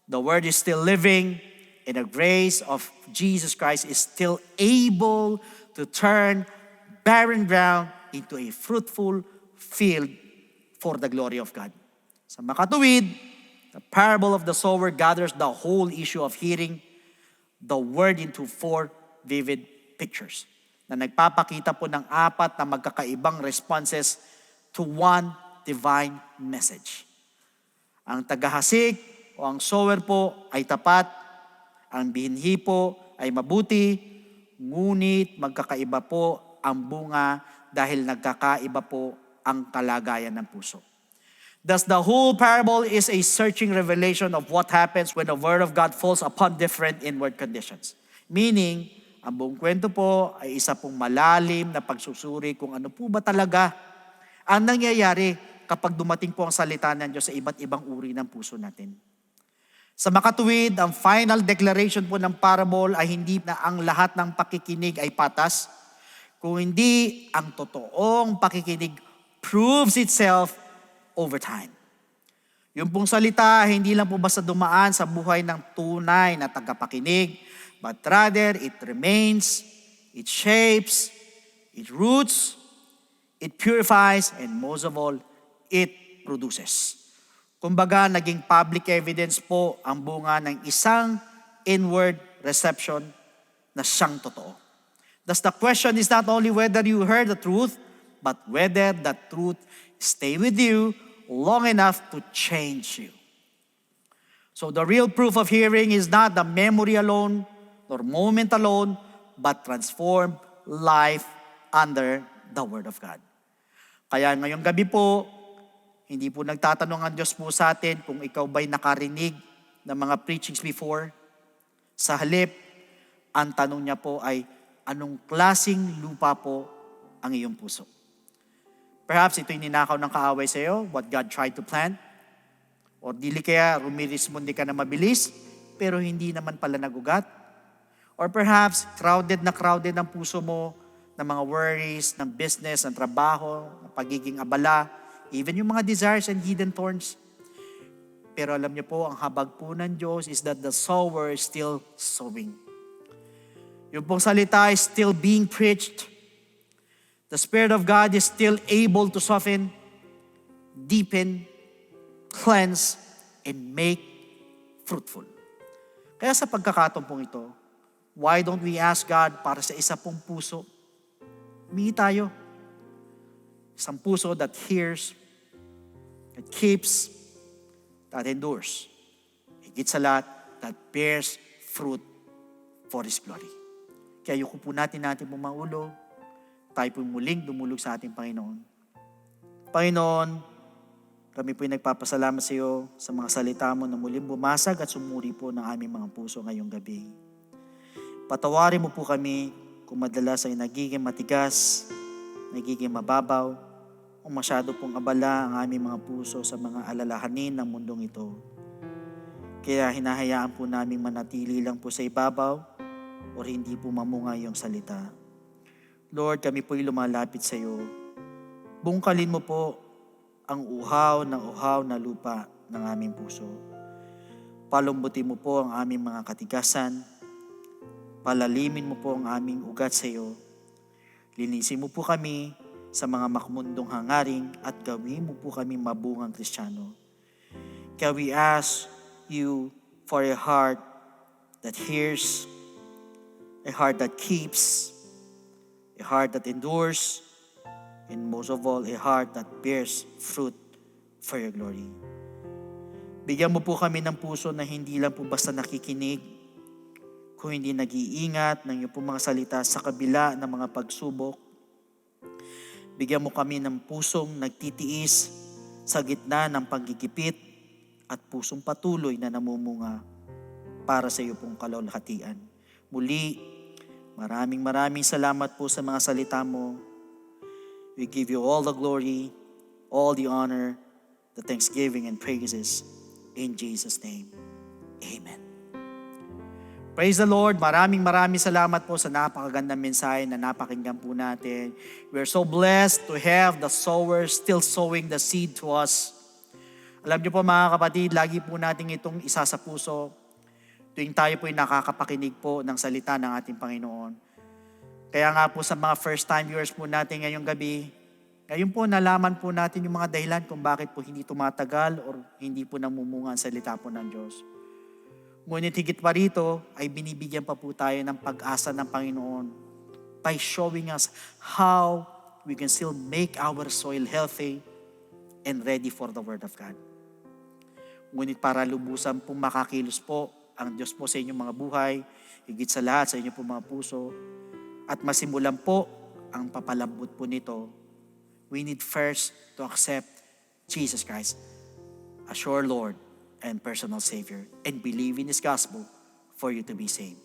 the word is still living, and the grace of Jesus Christ is still able to turn barren ground into a fruitful field for the glory of God. Sa makatuwid, the parable of the sower gathers the whole issue of hearing the word into 4 vivid pictures na nagpapakita po ng 4 na magkakaibang responses to one divine message. Ang tagahasik o ang sower po ay tapat, ang binhi po ay mabuti, ngunit magkakaiba po ang bunga dahil nagkakaiba po ang kalagayan ng puso. Thus, the whole parable is a searching revelation of what happens when the Word of God falls upon different inward conditions. Meaning, ang buong kwento po ay isa pong malalim na pagsusuri kung ano po ba talaga ang nangyayari kapag dumating po ang salita ng Diyos sa iba't ibang uri ng puso natin. Sa makatuwid, ang final declaration po ng parable ay hindi na ang lahat ng pakikinig ay patas, kung hindi ang totoong pakikinig proves itself over time. Yung pong salita, hindi lang po basta dumaan sa buhay ng tunay na tagapakinig, but rather it remains, it shapes, it roots, it purifies, and most of all, it produces. Kumbaga, naging public evidence po ang bunga ng isang inward reception na siyang totoo. Thus, the question is not only whether you heard the truth, but whether the truth stay with you long enough to change you. So the real proof of hearing is not the memory alone, nor moment alone, but transformed life under the Word of God. Kaya ngayong gabi po, hindi po nagtatanong ang Diyos po sa atin kung ikaw ba'y nakarinig ng mga preachings before. Sa halip, ang tanong niya po ay, anong klaseng lupa po ang iyong puso? Perhaps ito'y ninakaw ng kaaway sa iyo, what God tried to plant. O dili kaya rumirismundi ka na mabilis, pero hindi naman pala nagugat. Or perhaps crowded ang puso mo ng mga worries, ng business, ng trabaho, ng pagiging abala, even yung mga desires and hidden thorns. Pero alam niyo po, ang habag po ng Diyos is that the sower is still sowing. Yung pong salita is still being preached. The Spirit of God is still able to soften, deepen, cleanse, and make fruitful. Kaya sa pagkakataon pong ito, why don't we ask God para sa isa pong puso? Humingi tayo. Isang puso that hears, that keeps, that endures. Higit sa lahat, that bears fruit for His glory. Kaya yuko po natin po maulo, tayo po muling dumulog sa ating Panginoon. Panginoon, kami po nagpapasalamat sa iyo sa mga salita mo na muling bumasag at sumuri po ng aming mga puso ngayong gabi. Patawarin mo po kami kung madalas ay nagiging matigas, nagiging mababaw, o masyado pong abala ang aming mga puso sa mga alalahanin ng mundong ito. Kaya hinahayaan po namin manatili lang po sa ibabaw o hindi po mamunga yung salita. Lord, kami po'y lumalapit sa iyo. Bungkalin mo po ang uhaw na lupa ng aming puso. Palumbutin mo po ang aming mga katigasan. Palalimin mo po ang aming ugat sa iyo. Linisin mo po kami sa mga makmundong hangaring at gawin mo po kami mabungang Kristiyano. Kaya we ask you for a heart that hears, a heart that keeps, a heart that endures, and most of all, a heart that bears fruit for your glory. Bigyan mo po kami ng puso na hindi lang po basta nakikinig, kung hindi nag-iingat ng iyong po mga salita sa kabila ng mga pagsubok. Bigyan mo kami ng pusong nagtitiis sa gitna ng paggigipit at pusong patuloy na namumunga para sa iyo pong kalulhatian. Muli, maraming salamat po sa mga salita mo. We give you all the glory, all the honor, the thanksgiving and praises in Jesus' name. Amen. Praise the Lord. Maraming salamat po sa napakagandang mensahe na napakinggan po natin. We are so blessed to have the sower still sowing the seed to us. Alam niyo po mga kapatid, lagi po natin itong isa sa puso tuwing tayo po'y nakakapakinig po ng salita ng ating Panginoon. Kaya nga po sa mga first time viewers po natin ngayong gabi, ngayon po nalaman po natin yung mga dahilan kung bakit po hindi tumatagal or hindi po namumunga ang salita po ng Diyos. Ngunit higit pa rito ay binibigyan pa po tayo ng pag-asa ng Panginoon by showing us how we can still make our soil healthy and ready for the Word of God. Ngunit para lubusan pong makakilos po ang Diyos po sa inyong mga buhay, higit sa lahat sa inyong po mga puso, at masimulan po ang papalambot po nito, we need first to accept Jesus Christ as your Lord and personal Savior and believe in His gospel for you to be saved.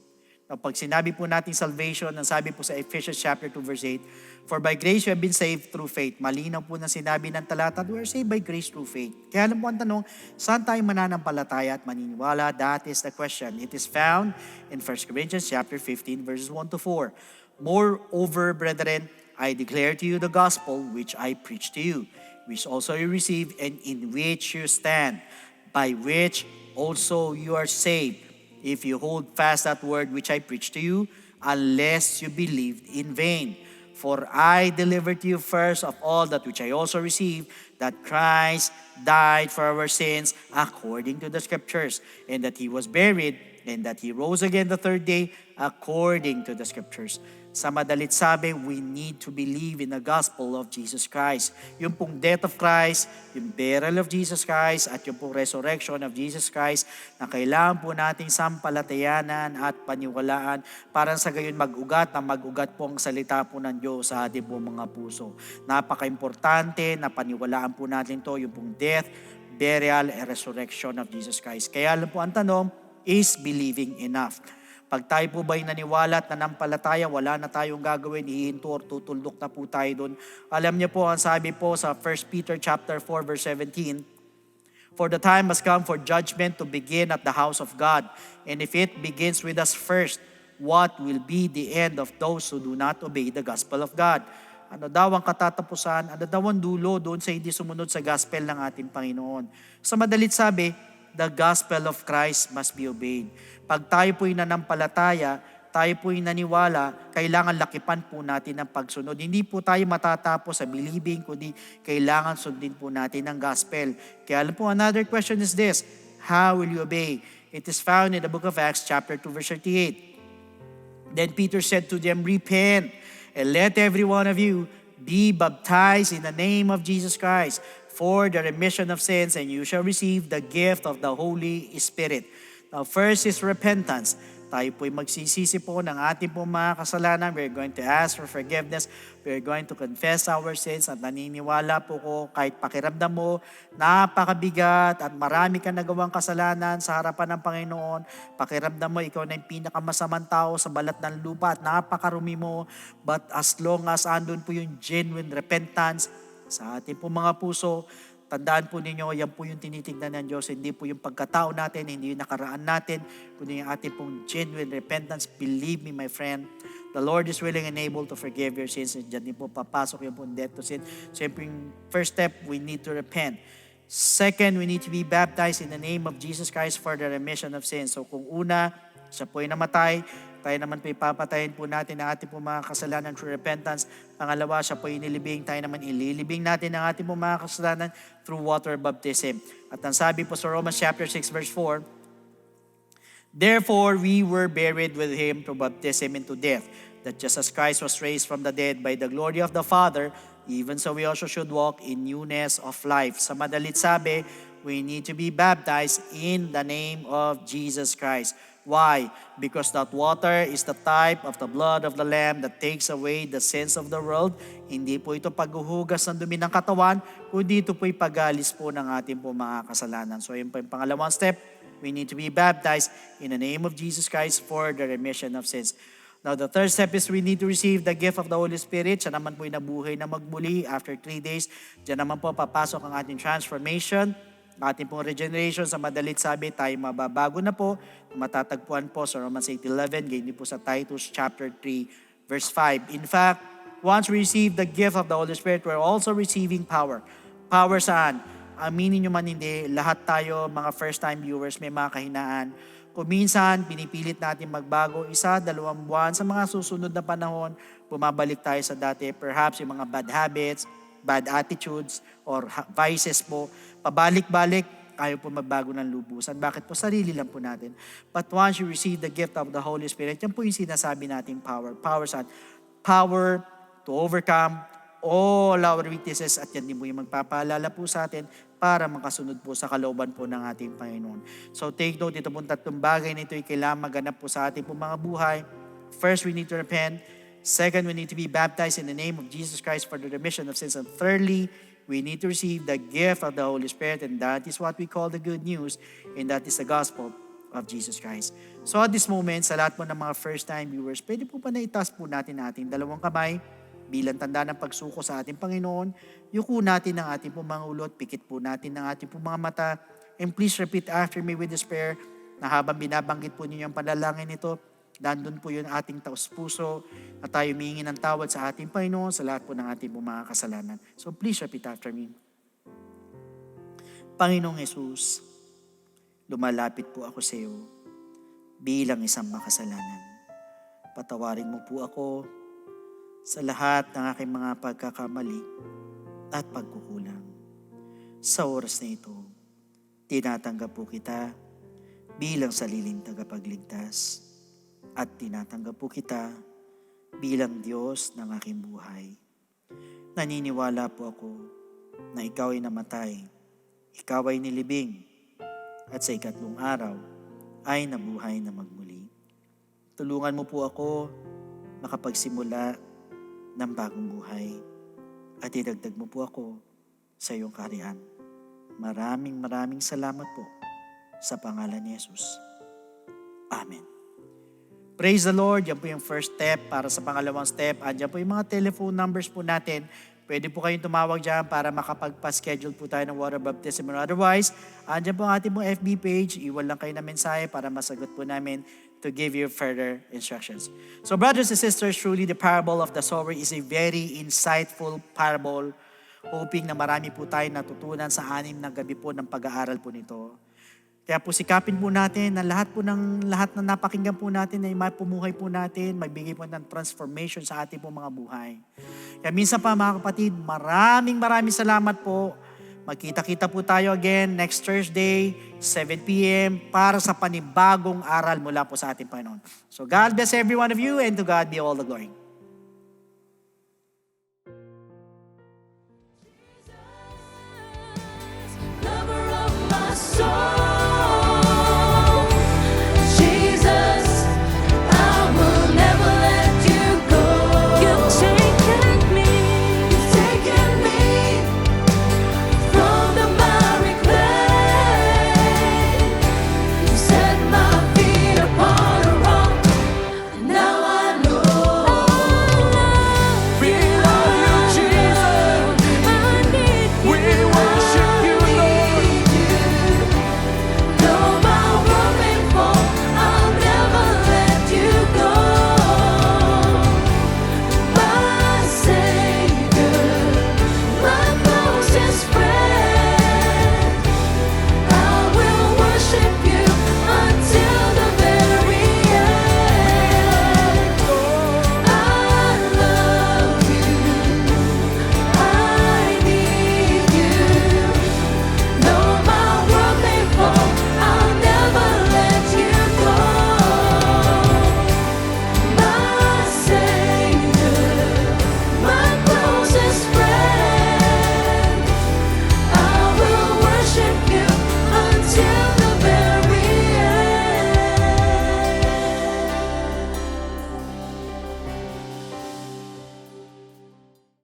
Now, pag sinabi po natin salvation, ang sabi po sa Ephesians chapter 2 verse 8, for by grace you have been saved through faith. Malinaw po na sinabi ng talata, we are saved by grace through faith. Kaya alam po ang tanong, saan tayo mananampalataya at maniniwala? That is the question. It is found in 1 Corinthians chapter 15 verses 1 to 4. Moreover, brethren, I declare to you the gospel which I preach to you, which also you received and in which you stand, by which also you are saved, if you hold fast that word which I preached to you, unless you believed in vain. For I delivered to you first of all that which I also received, that Christ died for our sins according to the Scriptures, and that He was buried, and that He rose again the third day according to the Scriptures. Sa madalit sabi, we need to believe in the gospel of Jesus Christ. Yung pong death of Christ, yung burial of Jesus Christ, at yung pong resurrection of Jesus Christ na kailangan po nating sampalatayanan at paniwalaan para sa gayon mag-ugat po ang salita po ng Diyos sa ating po mga puso. Napaka-importante na paniwalaan po natin to, yung pong death, burial, and resurrection of Jesus Christ. Kaya alam po ang tanong, is believing enough? Pag tayo po ba'y naniwala at nanampalataya, wala na tayong gagawin, hihinto or tutuldok na po tayo doon. Alam niyo po, ang sabi po sa 1 Peter chapter 4 verse 17, for the time has come for judgment to begin at the house of God. And if it begins with us first, what will be the end of those who do not obey the gospel of God? Ano daw ang katatapusan? Ano daw ang dulo doon sa hindi sumunod sa gospel ng ating Panginoon? Sa madalit sabi, the gospel of Christ must be obeyed. Pag tayo po'y nanampalataya, tayo po'y naniwala, kailangan lakipan po natin ang pagsunod. Hindi po tayo matatapos sa believing, kundi kailangan sundin po natin ang gospel. Kaya alam po, another question is this, how will you obey? It is found in the book of Acts chapter 2 verse 38. Then Peter said to them, repent, and let every one of you be baptized in the name of Jesus Christ for the remission of sins, and you shall receive the gift of the Holy Spirit. Now, first is repentance. Tayo po'y magsisisi po ng ating pong mga kasalanan. We're going to ask for forgiveness. We're going to confess our sins. At naniniwala po ko, kahit pakiramdam mo, napakabigat at marami kang nagawang kasalanan sa harapan ng Panginoon. Pakiramdam mo, ikaw na yung pinakamasamang tao sa balat ng lupa at napakarumi mo. But as long as andun po yung genuine repentance sa ating pong mga puso, tandaan po ninyo, yan po yung tinitignan ng Diyos. Hindi po yung pagkatao natin, hindi yung nakaraan natin, kundi yung ating pong genuine repentance. Believe me, my friend, the Lord is willing and able to forgive your sins. And dyan din po papasok yung pong death to sin. Siyempre, yung first step, we need to repent. Second, we need to be baptized in the name of Jesus Christ for the remission of sins. So kung una, siya po ay namatay, tayo naman po ipapatayin po natin ang ating po mga kasalanan through repentance. Pangalawa, siya po inilibing, tayo naman ililibing natin ang ating po mga kasalanan through water baptism. At ang sabi po sa Romans chapter 6 verse 4, therefore we were buried with Him through baptism into death, that just as Christ was raised from the dead by the glory of the Father, even so we also should walk in newness of life. Sa madalit sabi, we need to be baptized in the name of Jesus Christ. Why? Because that water is the type of the blood of the Lamb that takes away the sins of the world. Hindi po ito paghuhugas ng dumi ng katawan, kundi ito po'y pagalis po ng ating po mga kasalanan. So yun po yung pangalawang step. We need to be baptized in the name of Jesus Christ for the remission of sins. Now, the third step is we need to receive the gift of the Holy Spirit. Siya naman po'y nabuhay na magmuli after 3 days. Diyan naman po papasok ang ating transformation, ating pong regeneration. Sa madalit sabi, tayo mababago na po. Matatagpuan po sa Romans 8:11, ganyan din po sa Titus chapter 3 verse 5. In fact, once we receive the gift of the Holy Spirit, we're also receiving power. Power saan? Aminin nyo man hindi, lahat tayo, mga first-time viewers, may mga kahinaan. Kung minsan, pinipilit natin magbago, 1-2 buwan, sa mga susunod na panahon, bumabalik tayo sa dati. Perhaps yung mga bad habits, bad attitudes, or vices po, pabalik-balik, ayaw po magbago ng lubusan. Bakit po? Sarili lang po natin. But once you receive the gift of the Holy Spirit, yan po yung sinasabi nating power. Power saan? Power to overcome all our weaknesses, at yan din po yung magpapaalala po sa atin para makasunod po sa kalooban po ng ating Panginoon. So take note, ito pong tatlong bagay na ito ay kailangan maganap po sa ating pong mga buhay. First, we need to repent. Second, we need to be baptized in the name of Jesus Christ for the remission of sins. And thirdly, we need to receive the gift of the Holy Spirit, and that is what we call the good news, and that is the gospel of Jesus Christ. So at this moment, sa lahat po ng mga first-time viewers, pwede po pa na itaas po natin ating dalawang kamay bilang tanda ng pagsuko sa ating Panginoon. Yuko natin ang ating po mga ulot, pikit po natin ang ating po mga mata, and please repeat after me with this prayer na habang binabanggit po ninyo ang panalangin nito, nandun po yung ating taos-puso na tayo humingi ng tawad sa ating Panginoon sa lahat po ng ating mga kasalanan. So please repeat after me. Panginoong Jesus, lumalapit po ako sa iyo bilang isang makasalanan. Patawarin mo po ako sa lahat ng aking mga pagkakamali at pagkukulang. Sa oras na ito, tinatanggap po kita bilang sariling tagapagligtas. At tinatanggap po kita bilang Diyos ng aking buhay. Naniniwala po ako na ikaw ay namatay, ikaw ay nilibing, at sa ikatlong araw ay nabuhay na magmuli. Tulungan mo po ako makapagsimula ng bagong buhay, at idagdag mo po ako sa iyong kaharian. Maraming salamat po sa pangalan ni Jesus. Amen. Praise the Lord. Yan po yung first step. Para sa pangalawang step, andyan po yung mga telephone numbers po natin. Pwede po kayong tumawag dyan para makapagpa-schedule po tayo ng water baptism, or otherwise, andyan po ang ating pong FB page. Iwan lang kayo na mensahe para masagot po namin to give you further instructions. So brothers and sisters, truly the parable of the sower is a very insightful parable. Hoping na marami po tayo natutunan sa 6 na gabi po ng pag-aaral po nito. Kaya po sikapin po natin na lahat na napakinggan po natin ay mapumuhay po natin, magbigay po ng transformation sa ating po mga buhay. Kaya minsan pa mga kapatid, maraming salamat po. Magkita-kita po tayo again next Thursday, 7 p.m. para sa panibagong aral mula po sa ating Panginoon. So God bless every one of you, and to God be all the glory.